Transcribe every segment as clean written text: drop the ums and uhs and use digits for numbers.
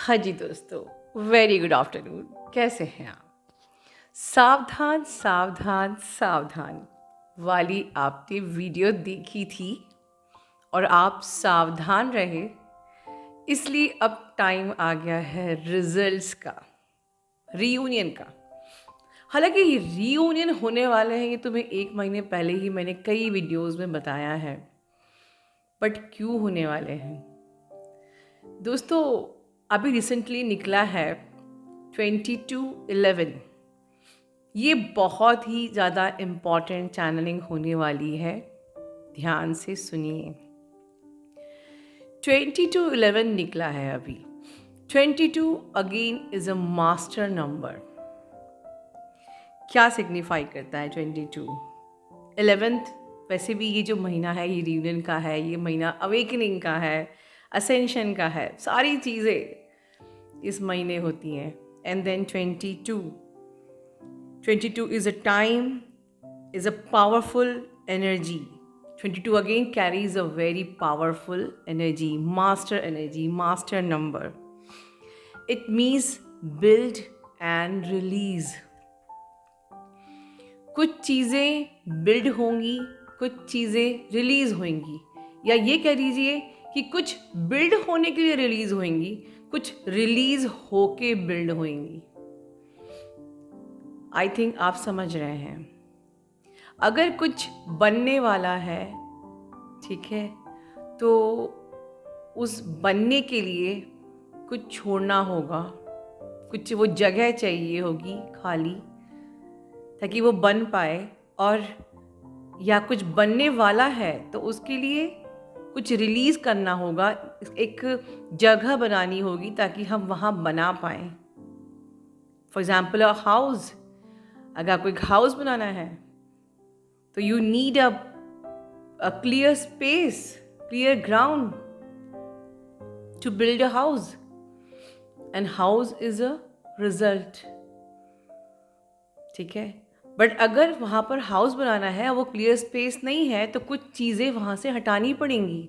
हाँ जी दोस्तों, very good afternoon. कैसे हैं आप? सावधान सावधान सावधान वाली आपने वीडियो देखी थी और आप सावधान रहे, इसलिए अब टाइम आ गया है रिजल्ट्स का, रीयूनियन का। हालांकि ये रीयूनियन होने वाले हैं, ये तुम्हें 1 महीने पहले ही मैंने कई वीडियोस में बताया है, बट क्यों होने वाले हैं दोस्तों? अभी रिसेंटली निकला है 22/11। ये बहुत ही ज़्यादा इम्पॉर्टेंट चैनलिंग होने वाली है, ध्यान से सुनिए। 22/11 निकला है अभी। 22 again is a master number. क्या सिग्निफाई करता है 22? 11th, वैसे भी ये जो महीना है ये रियूनियन का है, ये महीना अवेकनिंग का है, असेंशन का है, सारी चीज़ें इस महीने होती हैं। And then 22 is a time, is a powerful energy. 22 again carries a very powerful energy, master number. It means build and release. कुछ चीज़ें बिल्ड होंगी, कुछ चीज़ें रिलीज़ होंगी, या ये कह लीजिए कि कुछ बिल्ड होने के लिए रिलीज़ होंगी, कुछ रिलीज़ होके बिल्ड होंगी। आई थिंक आप समझ रहे हैं। अगर कुछ बनने वाला है, ठीक है, तो उस बनने के लिए कुछ छोड़ना होगा, कुछ वो जगह चाहिए होगी खाली, ताकि वो बन पाए। और या कुछ बनने वाला है तो उसके लिए कुछ रिलीज़ करना होगा, एक जगह बनानी होगी ताकि हम वहाँ बना पाएँ। फॉर एग्ज़ाम्पल अ हाउस, अगर आपको एक हाउस बनाना है तो you need a clear space, clear ground to build a house, and house is a result, ठीक है। बट अगर वहाँ पर हाउस बनाना है, वो क्लियर स्पेस नहीं है, तो कुछ चीज़ें वहाँ से हटानी पड़ेंगी।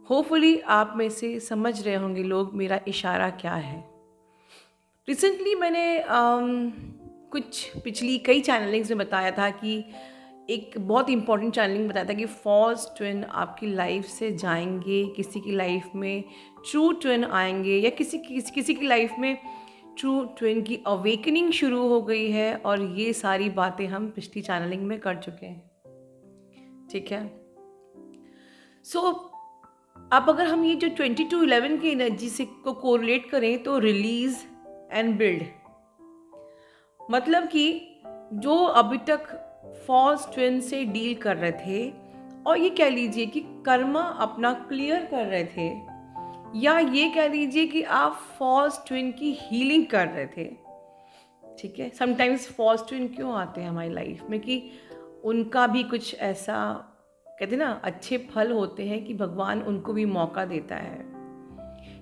होपफुली आप में से समझ रहे होंगे लोग मेरा इशारा क्या है। रिसेंटली मैंने कुछ पिछली कई चैनलिंग्स में बताया था कि एक बहुत इंपॉर्टेंट चैनलिंग बताया था कि फॉल्स ट्विन आपकी लाइफ से जाएंगे, किसी की लाइफ में ट्रू ट्विन आएंगे, या किसी की लाइफ में ट्रू ट्विन की अवेकनिंग शुरू हो गई है। और ये सारी बातें हम पिछली चैनलिंग में कर चुके हैं, ठीक है। सो अब अगर हम ये जो 22/11 की एनर्जी से को कोरिलेट करें तो रिलीज एंड बिल्ड, मतलब कि जो अभी तक फॉल्स ट्विन से डील कर रहे थे, और ये कह लीजिए कि कर्मा अपना क्लियर कर रहे थे, या ये कह लीजिए कि आप फॉल्स ट्विन की हीलिंग कर रहे थे, ठीक है। समटाइम्स फॉल्स ट्विन क्यों आते हैं हमारी लाइफ में कि उनका भी कुछ ऐसा, कहते हैं ना, अच्छे फल होते हैं कि भगवान उनको भी मौका देता है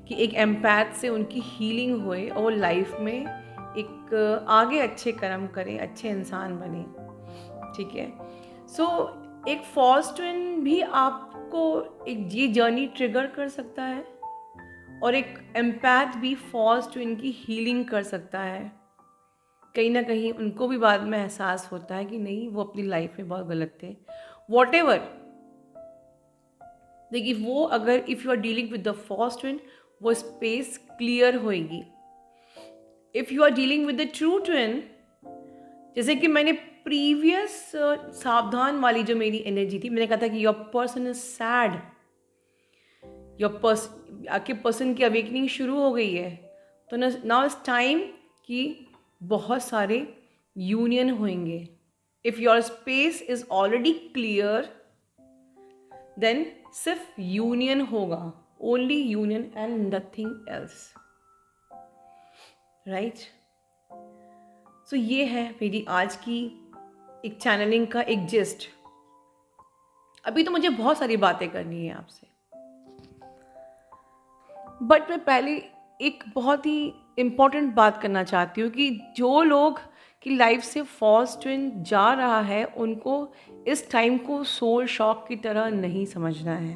कि एक एम्पैथ से उनकी हीलिंग होए और वो लाइफ में एक आगे अच्छे कर्म करें, अच्छे इंसान बने, ठीक है। सो एक फॉल्स ट्विन भी आपको एक ये जर्नी ट्रिगर कर सकता है, और एक एम्पैथ भी फॉल्स ट्विन की हीलिंग कर सकता है। कहीं ना कहीं उनको भी बाद में एहसास होता है कि नहीं, वो अपनी लाइफ में बहुत गलत थे। वॉटेवर, देखिए, वो अगर if you are dealing with the false twin, वो स्पेस क्लियर होएगी। If you are dealing with the true twin, जैसे कि मैंने प्रीवियस सावधान वाली जो मेरी एनर्जी थी, मैंने कहा था कि योर पर्सन इज सैड, आपके पर्सन की अवेकनिंग शुरू हो गई है, तो नाउ इट्स टाइम कि बहुत सारे यूनियन होंगे। If your space is already clear, then सिर्फ यूनियन होगा, only union and nothing else, right. So ये है मेरी आज की एक चैनलिंग का एक जिस्ट। अभी तो मुझे बहुत सारी बातें करनी है आपसे, बट मैं पहले एक बहुत ही इम्पॉर्टेंट बात करना चाहती हूँ कि जो लोग की लाइफ से फॉल्स ट्विन जा रहा है, उनको इस टाइम को सोल शॉक की तरह नहीं समझना है,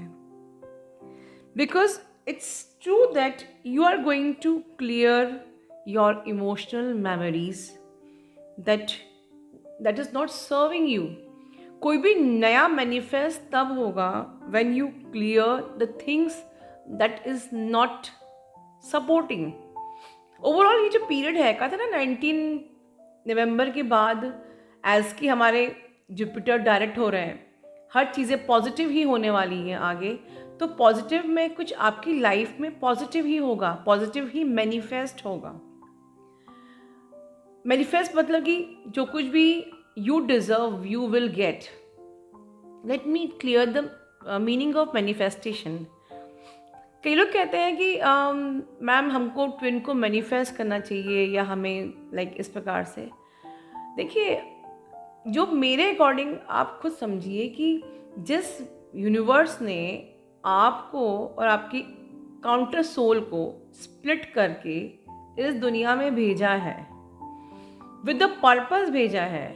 because it's true that you are going to clear your emotional memories that is not serving you. कोई भी नया मैनिफेस्ट तब होगा when you clear the things that is not supporting. Overall ये जो पीरियड है, कहा था ना 19 नवंबर के बाद एज कि हमारे जुपिटर डायरेक्ट हो रहे हैं, हर चीज़ें पॉजिटिव ही होने वाली हैं आगे। तो पॉजिटिव में कुछ आपकी लाइफ में पॉजिटिव ही होगा, पॉजिटिव ही मैनिफेस्ट होगा। मैनिफेस्ट मतलब कि जो कुछ भी you deserve you will get. Let me clear the meaning of manifestation. कई लोग कहते हैं कि मैम हमको ट्विन को मैनिफेस्ट करना चाहिए या हमें लाइक इस प्रकार से। देखिए, जो मेरे अकॉर्डिंग आप खुद समझिए कि जिस यूनिवर्स ने आपको और आपकी काउंटर सोल को स्प्लिट करके इस दुनिया में भेजा है, विद द पर्पस भेजा है,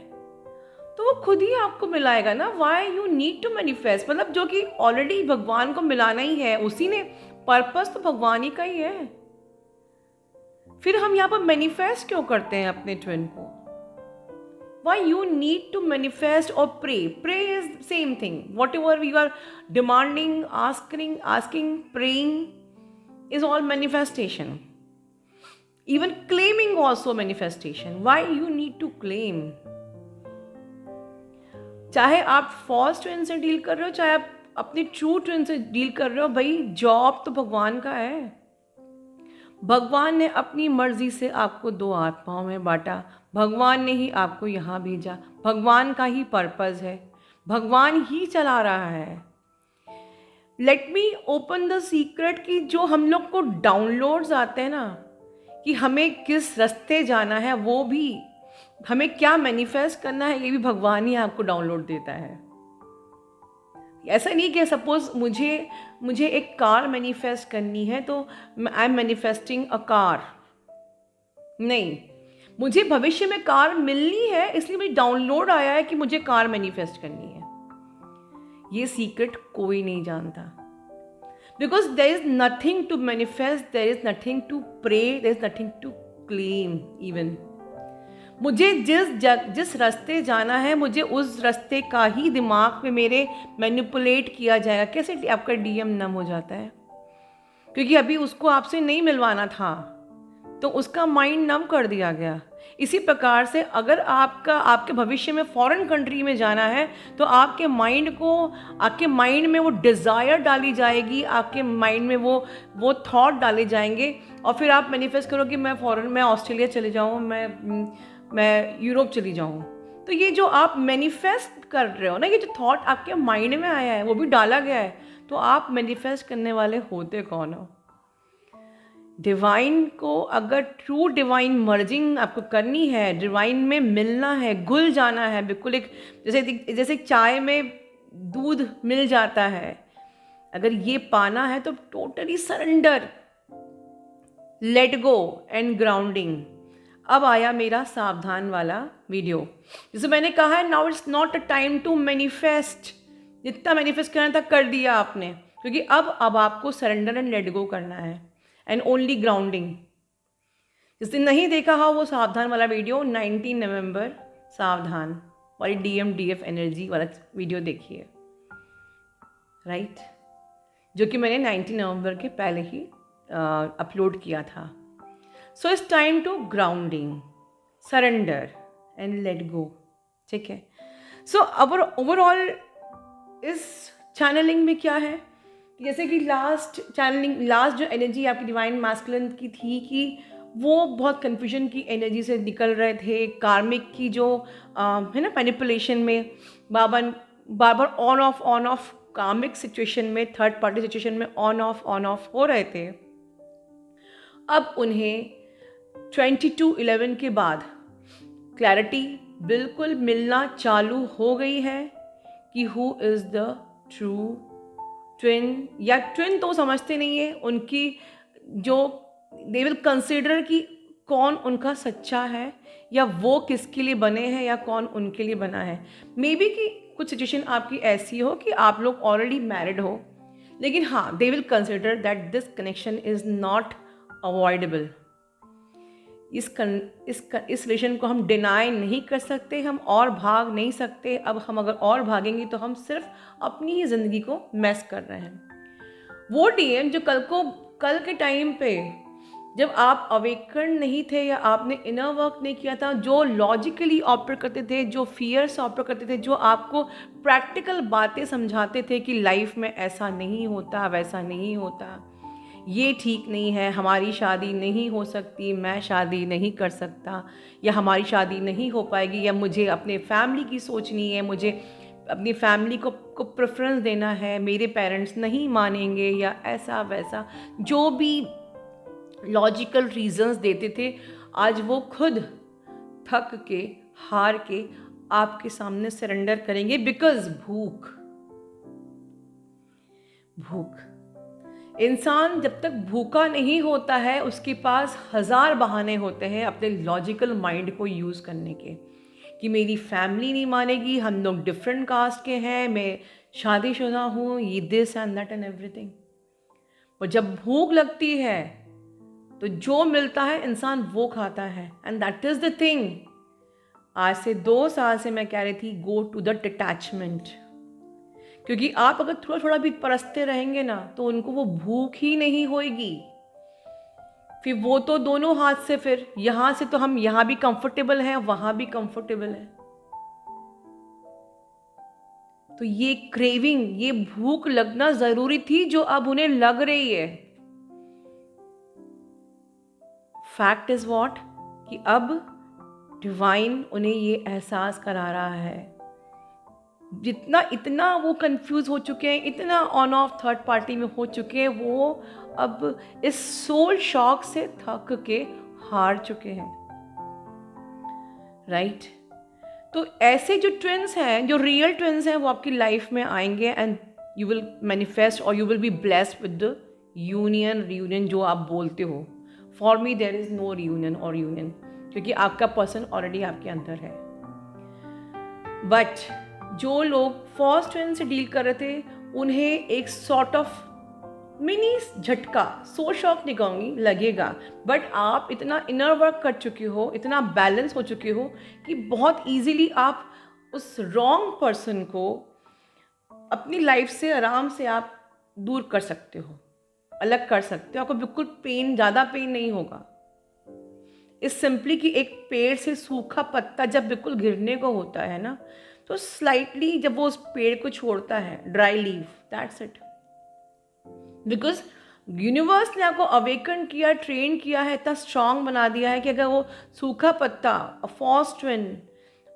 तो वो खुद ही आपको मिलाएगा ना। Why you need to manifest, मतलब जो कि ऑलरेडी भगवान को मिलाना ही है, उसी ने पर्पस तो भगवान ही का ही है। फिर हम यहाँ पर मैनिफेस्ट क्यों करते हैं अपने ट्विन को? Why you need to manifest or pray? Pray is same thing. Whatever you are demanding, asking, praying is all manifestation. Even claiming also manifestation. Why you need to claim? चाहे आप false twin से deal कर रहे हो, चाहे आप अपनी true twin से डील कर रहे हो, भाई जॉब तो भगवान का है। भगवान ने अपनी मर्जी से आपको दो आत्माओं में बांटा, भगवान ने ही आपको यहाँ भेजा, भगवान का ही पर्पस है, भगवान ही चला रहा है। Let me open the secret कि जो हम लोग को डाउनलोड्स आते हैं ना कि हमें किस रास्ते जाना है, वो भी हमें क्या मैनिफेस्ट करना है, ये भी भगवान ही आपको डाउनलोड देता है। ऐसा नहीं कि सपोज मुझे एक कार मैनिफेस्ट करनी है तो I am manifesting a car. नहीं, मुझे भविष्य में कार मिलनी है, इसलिए मुझे डाउनलोड आया है कि मुझे कार मैनिफेस्ट करनी है। ये सीक्रेट कोई नहीं जानता, because there is nothing to manifest, there is nothing to pray, there is nothing to claim. Even मुझे जिस रास्ते जाना है, मुझे उस रास्ते का ही दिमाग में मेरे मैनिपुलेट किया जाएगा। कैसे आपका डीएम नम हो जाता है, क्योंकि अभी उसको आपसे नहीं मिलवाना था, तो उसका माइंड नम कर दिया गया। इसी प्रकार से अगर आपके भविष्य में फॉरेन कंट्री में जाना है, तो आपके माइंड में वो डिज़ायर डाली जाएगी, आपके माइंड में वो थॉट डाले जाएंगे, और फिर आप मैनिफेस्ट करो कि मैं ऑस्ट्रेलिया चले जाऊँ, मैं यूरोप चली जाऊँ। तो ये जो आप मैनिफेस्ट कर रहे हो ना, ये जो थॉट आपके माइंड में आया है, वो भी डाला गया है। तो आप मैनिफेस्ट करने वाले होते कौन हो? डिवाइन को अगर ट्रू डिवाइन मर्जिंग आपको करनी है, डिवाइन में मिलना है, घुल जाना है, बिल्कुल एक जैसे चाय में दूध मिल जाता है, अगर ये पाना है तो totally surrender, let go and grounding. अब आया मेरा सावधान वाला वीडियो, जैसे मैंने कहा है, now it's not a time to manifest. जितना मैनिफेस्ट करना था कर दिया आपने, क्योंकि अब आपको सरेंडर एंड लेट गो करना है, एंड ओनली ग्राउंडिंग। जिसने नहीं देखा हो वो सावधान वाला वीडियो 19 नवंबर सावधान वाली DMDF एनर्जी वाला वीडियो देखिए, राइट, जो कि मैंने 19 नवंबर के पहले ही अपलोड किया था। So it's time to grounding, surrender and let go. ठीक है, सो ओवरऑल इस चैनलिंग में क्या है, जैसे कि लास्ट जो एनर्जी आपकी डिवाइन मैस्कुलिन की थी, कि वो बहुत कन्फ्यूजन की एनर्जी से निकल रहे थे, कार्मिक की जो है ना मैनिपुलेशन में, बार बार ऑन ऑफ कार्मिक सिचुएशन में, थर्ड पार्टी सिचुएशन में ऑन ऑफ हो रहे थे। अब उन्हें 22/11 के बाद क्लैरिटी बिल्कुल मिलना चालू हो गई है कि who is the true twin, या ट्विन तो समझते नहीं है, उनकी जो दे विल कंसिडर कि कौन उनका सच्चा है, या वो किसके लिए बने हैं, या कौन उनके लिए बना है। मे बी कि कुछ सिचुएशन आपकी ऐसी हो कि आप लोग ऑलरेडी मैरिड हो, लेकिन हाँ, they will consider that this connection is not avoidable. इस रिलेशन को हम डिनाई नहीं कर सकते, हम और भाग नहीं सकते। अब हम अगर और भागेंगे तो हम सिर्फ अपनी ही ज़िंदगी को मैस कर रहे हैं। वो डीएम जो कल के टाइम पे जब आप अवेकन नहीं थे या आपने इनर वर्क नहीं किया था, जो लॉजिकली ऑपरेट करते थे, जो फियर से ऑपरेट करते थे, जो आपको प्रैक्टिकल बातें समझाते थे कि लाइफ में ऐसा नहीं होता, वैसा नहीं होता, ये ठीक नहीं है, हमारी शादी नहीं हो सकती, मैं शादी नहीं कर सकता, या हमारी शादी नहीं हो पाएगी, या मुझे अपने फैमिली की सोचनी है, मुझे अपनी फैमिली को प्रेफरेंस देना है, मेरे पेरेंट्स नहीं मानेंगे, या ऐसा वैसा जो भी लॉजिकल रीजंस देते थे, आज वो खुद थक के हार के आपके सामने सरेंडर करेंगे। बिकॉज भूख इंसान जब तक भूखा नहीं होता है उसके पास 1000 बहाने होते हैं अपने लॉजिकल माइंड को यूज़ करने के, कि मेरी फैमिली नहीं मानेगी, हम लोग डिफरेंट कास्ट के हैं, मैं शादीशुदा हूँ, ये this and that and everything. और जब भूख लगती है तो जो मिलता है इंसान वो खाता है, and that is the thing. आज से 2 साल से मैं कह रही थी गो टू द डिटैचमेंट, क्योंकि आप अगर थोड़ा थोड़ा भी परसते रहेंगे ना तो उनको वो भूख ही नहीं होएगी। फिर वो तो दोनों हाथ से, फिर यहाँ से तो हम यहाँ भी कंफर्टेबल हैं, वहाँ भी कंफर्टेबल है। तो ये क्रेविंग, ये भूख लगना ज़रूरी थी जो अब उन्हें लग रही है। फैक्ट इज़ वॉट, कि अब डिवाइन उन्हें ये एहसास करा रहा है। इतना वो कंफ्यूज हो चुके हैं, इतना ऑन ऑफ थर्ड पार्टी में हो चुके हैं, वो अब इस सोल शॉक से थक के हार चुके हैं। राइट? तो ऐसे जो ट्विंस हैं, जो रियल ट्विंस हैं, वो आपकी लाइफ में आएंगे एंड यू विल मैनिफेस्ट और you will be blessed with the reunion जो आप बोलते हो। For me there is no reunion और यूनियन, क्योंकि आपका पर्सन ऑलरेडी आपके अंदर है। बट जो लोग फर्स्ट ट्विन से डील कर रहे थे उन्हें एक सॉर्ट ऑफ मिनी झटका, सोल शॉक नहीं कहूँगी, लगेगा। बट आप इतना इनर वर्क कर चुके हो, इतना बैलेंस हो चुके हो कि बहुत इजीली आप उस रॉन्ग पर्सन को अपनी लाइफ से आराम से आप दूर कर सकते हो, अलग कर सकते हो। आपको बिल्कुल ज़्यादा पेन नहीं होगा। इस सिंपली कि एक पेड़ से सूखा पत्ता जब बिल्कुल गिरने को होता है ना, तो स्लाइटली जब वो उस पेड़ को छोड़ता है, dry leave, that's it. Because universe ने आपको अवेकन किया, ट्रेन किया है, इतना स्ट्रांग बना दिया है कि अगर वो सूखा पत्ता, फर्स्ट ट्विन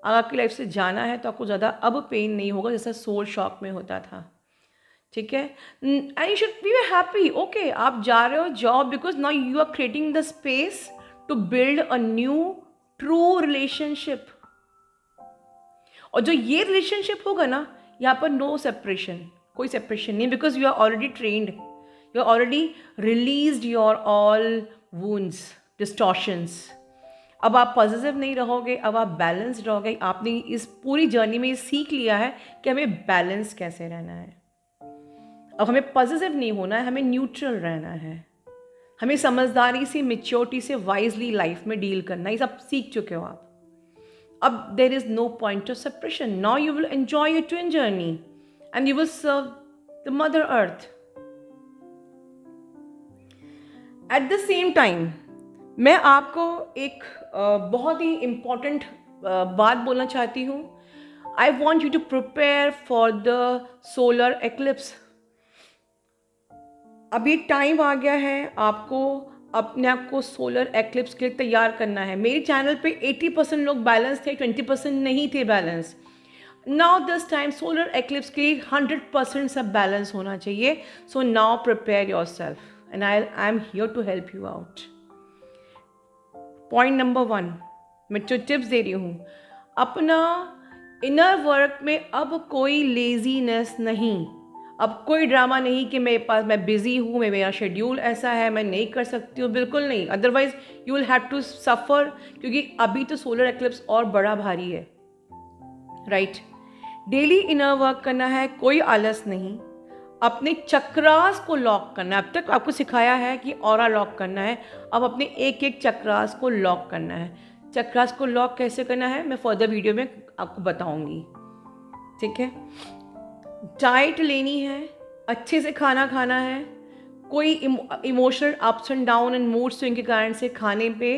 आपकी लाइफ से जाना है तो आपको ज़्यादा अब पेन नहीं होगा जैसा सोल शॉक में होता था। ठीक है? And you should be happy. Okay, आप जा रहे हो job, because now you are creating the space to build a new true relationship. और जो ये रिलेशनशिप होगा ना, यहाँ पर नो सेपरेशन, कोई सेपरेशन नहीं, because you are already trained, you are already released your all wounds, distortions. अब आप पॉजिटिव नहीं रहोगे, अब आप बैलेंस्ड रहोगे। आपने इस पूरी जर्नी में ये सीख लिया है कि हमें बैलेंस कैसे रहना है। अब हमें पॉजिटिव नहीं होना है, हमें न्यूट्रल रहना है, हमें समझदारी से, मेच्योरिटी से, वाइजली लाइफ में डील करना है। ये सब सीख चुके हो आप। अब there is no point of separation. Now you will enjoy your twin journey and you will serve the mother earth. At the same time मैं आपको एक बहुत ही इम्पॉर्टेंट बात बोलना चाहती हूँ। I want you to prepare for the solar eclipse. अभी time आ गया है आपको अपने आप को सोलर एक्लिप्स के लिए तैयार करना है। मेरे चैनल पे 80% लोग बैलेंस थे, 20% नहीं थे balance. Now this time solar eclipse के 100% सब बैलेंस होना चाहिए। So now prepare yourself and I am here to help you out. Point number 1, मैं जो टिप्स दे रही हूँ, अपना इनर वर्क में अब कोई लेजीनेस नहीं, अब कोई ड्रामा नहीं कि मैं बिज़ी हूँ, मेरा शेड्यूल ऐसा है, मैं नहीं कर सकती हूँ। बिल्कुल नहीं, otherwise you will have to suffer, क्योंकि अभी तो सोलर एक्लिप्स और बड़ा भारी है। राइट? डेली इनर वर्क करना है, कोई आलस नहीं। अपने चक्रास को लॉक करना है। अब तक आपको सिखाया है कि ऑरा लॉक करना है, अब अपने एक एक चक्रास को लॉक करना है। चक्रास को लॉक कैसे करना है मैं फर्दर वीडियो में आपको बताऊंगी, ठीक है। डाइट लेनी है, अच्छे से खाना खाना है, कोई emotional ups and down and mood swing के कारण से खाने पे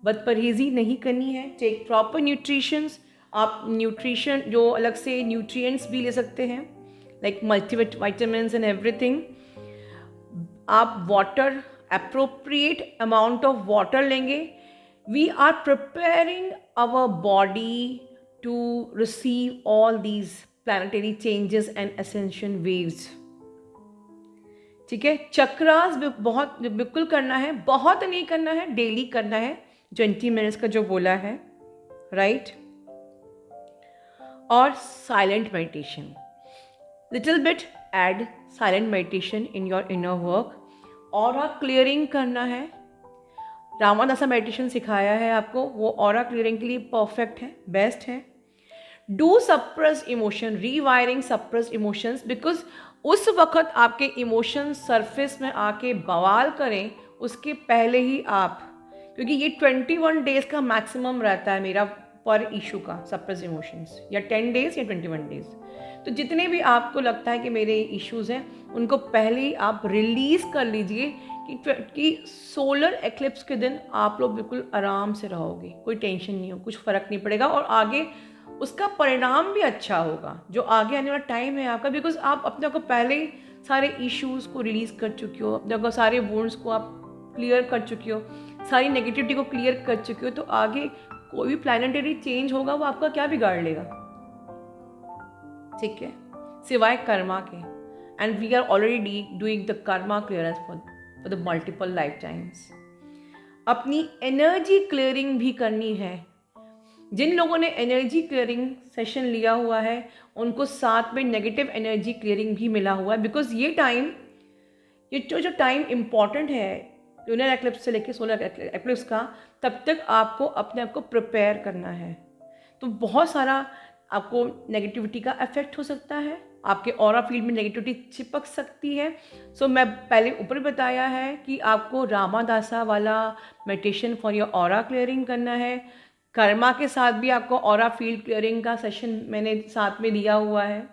बदपरहेज़ी नहीं करनी है। टेक प्रॉपर न्यूट्रिशंस, आप न्यूट्रिशन जो अलग से न्यूट्रिएंट्स भी ले सकते हैं लाइक मल्टीविटामिन्स एंड एवरीथिंग। आप water, appropriate amount of water लेंगे। We are preparing our body to receive all these planetary changes and ascension waves, ठीक है। चक्रास बहुत बिल्कुल करना है, बहुत नहीं करना है, डेली करना है, 20 मिनट्स का जो बोला है, राइट। और silent meditation, little bit add silent meditation in your inner work. Aura clearing करना है, रामादासा मेडिटेशन सिखाया है आपको, वो ऑरा क्लियरिंग के लिए परफेक्ट है, बेस्ट है। Do suppress emotion, rewiring suppress emotions, because उस वक्त आपके इमोशंस सरफेस में आके बवाल करें उसके पहले ही आप, क्योंकि ये 21 डेज का मैक्सिमम रहता है मेरा पर इशू का सप्रेस इमोशंस, या 10 डेज या 21 डेज। तो जितने भी आपको लगता है कि मेरे इश्यूज़ हैं उनको पहले ही आप रिलीज़ कर लीजिए कि सोलर एक्लिप्स के दिन आप लोग बिल्कुल आराम से रहोगे, कोई टेंशन नहीं हो, कुछ फ़र्क नहीं पड़ेगा और आगे उसका परिणाम भी अच्छा होगा जो आगे आने वाला टाइम है आपका, बिकॉज आप अपने को पहले ही सारे इश्यूज़ को रिलीज़ कर चुके हो, अपने को सारे वुंड्स को आप क्लियर कर चुके हो, सारी नेगेटिविटी को क्लियर कर चुके हो। तो आगे कोई भी प्लानिटरी चेंज होगा वो आपका क्या बिगाड़ लेगा, ठीक है, सिवाय कर्मा के। And we are already doing the karma clearance for the multiple life times. अपनी एनर्जी क्लियरिंग भी करनी है। जिन लोगों ने एनर्जी क्लियरिंग सेशन लिया हुआ है उनको साथ में नेगेटिव एनर्जी क्लियरिंग भी मिला हुआ है, बिकॉज ये टाइम, ये जो टाइम इम्पॉर्टेंट है लूनर एक्लिप्स से लेकर सोलर एक्लिप्स का, तब तक आपको अपने आप को प्रिपेयर करना है। तो बहुत सारा आपको नेगेटिविटी का इफेक्ट हो सकता है, आपके ऑरा फील्ड में नेगेटिविटी चिपक सकती है। सो मैं पहले ऊपर बताया है कि आपको रामादासा वाला meditation for your aura clearing करना है। कर्मा के साथ भी आपको ऑरा फील्ड क्लियरिंग का सेशन मैंने साथ में दिया हुआ है,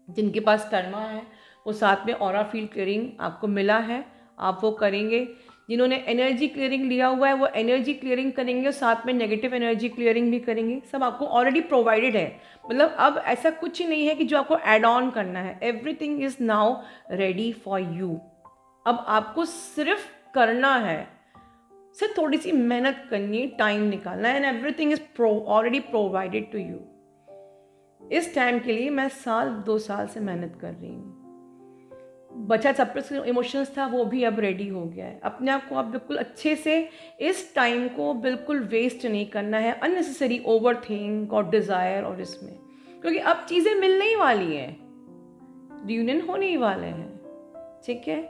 जिनके पास कर्मा है वो साथ में ऑरा फील्ड क्लियरिंग आपको मिला है, आप वो करेंगे। जिन्होंने एनर्जी क्लियरिंग लिया हुआ है वो एनर्जी क्लियरिंग करेंगे और साथ में नेगेटिव एनर्जी क्लियरिंग भी करेंगे। सब आपको ऑलरेडी प्रोवाइडेड है, मतलब अब ऐसा कुछ ही नहीं है कि जो आपको ऐड ऑन करना है, everything is now ready for you. अब आपको सिर्फ करना है, सिर्फ थोड़ी सी मेहनत करनी है, टाइम निकालना है, and everything is already provided to you. इस टाइम के लिए मैं 2 साल से मेहनत कर रही हूँ। बचा सप्रेस इमोशंस था वो भी अब रेडी हो गया है। अपने आप को आप बिल्कुल अच्छे से इस टाइम को बिल्कुल वेस्ट नहीं करना है अननेसेसरी ओवर थिंक और डिज़ायर और इसमें, क्योंकि अब चीज़ें मिलने ही वाली हैं, रियूनियन होने ही वाले हैं, ठीक है।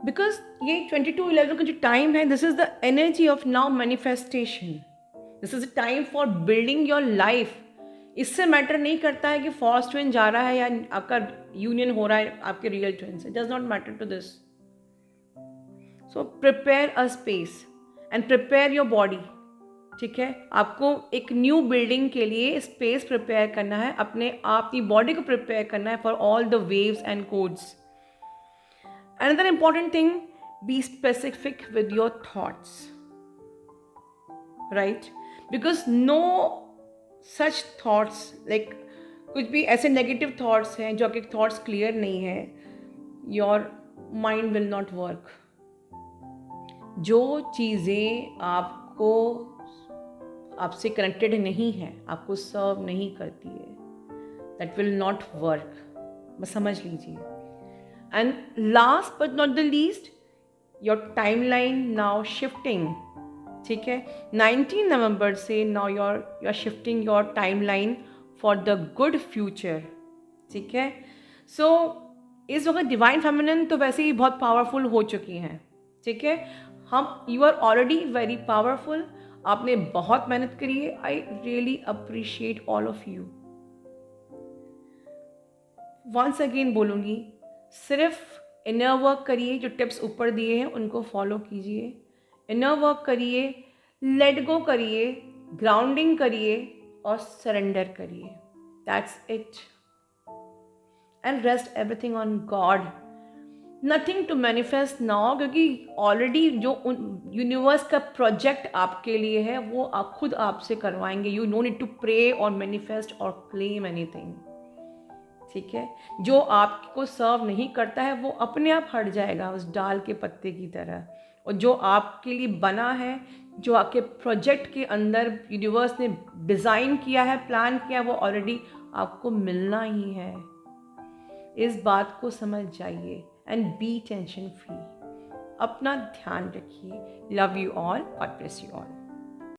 बिकॉज ये 22/11 का जो टाइम है, this is the energy of now manifestation, this is the time for building your life. इससे मैटर नहीं करता है कि फॉल्स ट्विन जा रहा है या आपका यूनियन हो रहा है आपके रियल ट्विन से, does not matter to this. So prepare a space and prepare your body, ठीक है। आपको एक न्यू बिल्डिंग के लिए स्पेस प्रिपेयर करना है, अपने आप की बॉडी को प्रिपेयर करना है for all the waves and codes. Another important thing, be specific with your thoughts, right? Because no such thoughts, like कुछ भी ऐसे नेगेटिव थॉट्स हैं जो आपके थॉट्स क्लियर नहीं है, your mind will not work. जो चीज़ें आपको आपसे कनेक्टेड नहीं है, आपको सर्व नहीं करती है, that will not work, बस समझ लीजिए। And last but not the least, your timeline now shifting, ठीक है। 19 नवंबर से now you're shifting your timeline for the good future, ठीक है। So इस वक्त डिवाइन फेमिनिन तो वैसे ही बहुत पावरफुल हो चुकी हैं, ठीक है। हम you are already very powerful, आपने बहुत मेहनत करी है। I really appreciate all of you once again बोलूँगी, सिर्फ इनर वर्क करिए, जो टिप्स ऊपर दिए हैं उनको फॉलो कीजिए, इनर वर्क करिए, लेट गो करिए, ग्राउंडिंग करिए और सरेंडर करिए। That's it, and rest everything on God. Nothing to manifest now, क्योंकि ऑलरेडी जो यूनिवर्स का प्रोजेक्ट आपके लिए है वो आप खुद आपसे करवाएंगे। You no need to pray और मैनिफेस्ट और क्लेम एनीथिंग, ठीक है। जो आपको सर्व नहीं करता है वो अपने आप हट जाएगा उस डाल के पत्ते की तरह, और जो आपके लिए बना है, जो आपके प्रोजेक्ट के अंदर यूनिवर्स ने डिज़ाइन किया है, प्लान किया है, वो ऑलरेडी आपको मिलना ही है। इस बात को समझ जाइए एंड बी टेंशन फ्री। अपना ध्यान रखिए। Love you all, God bless you all.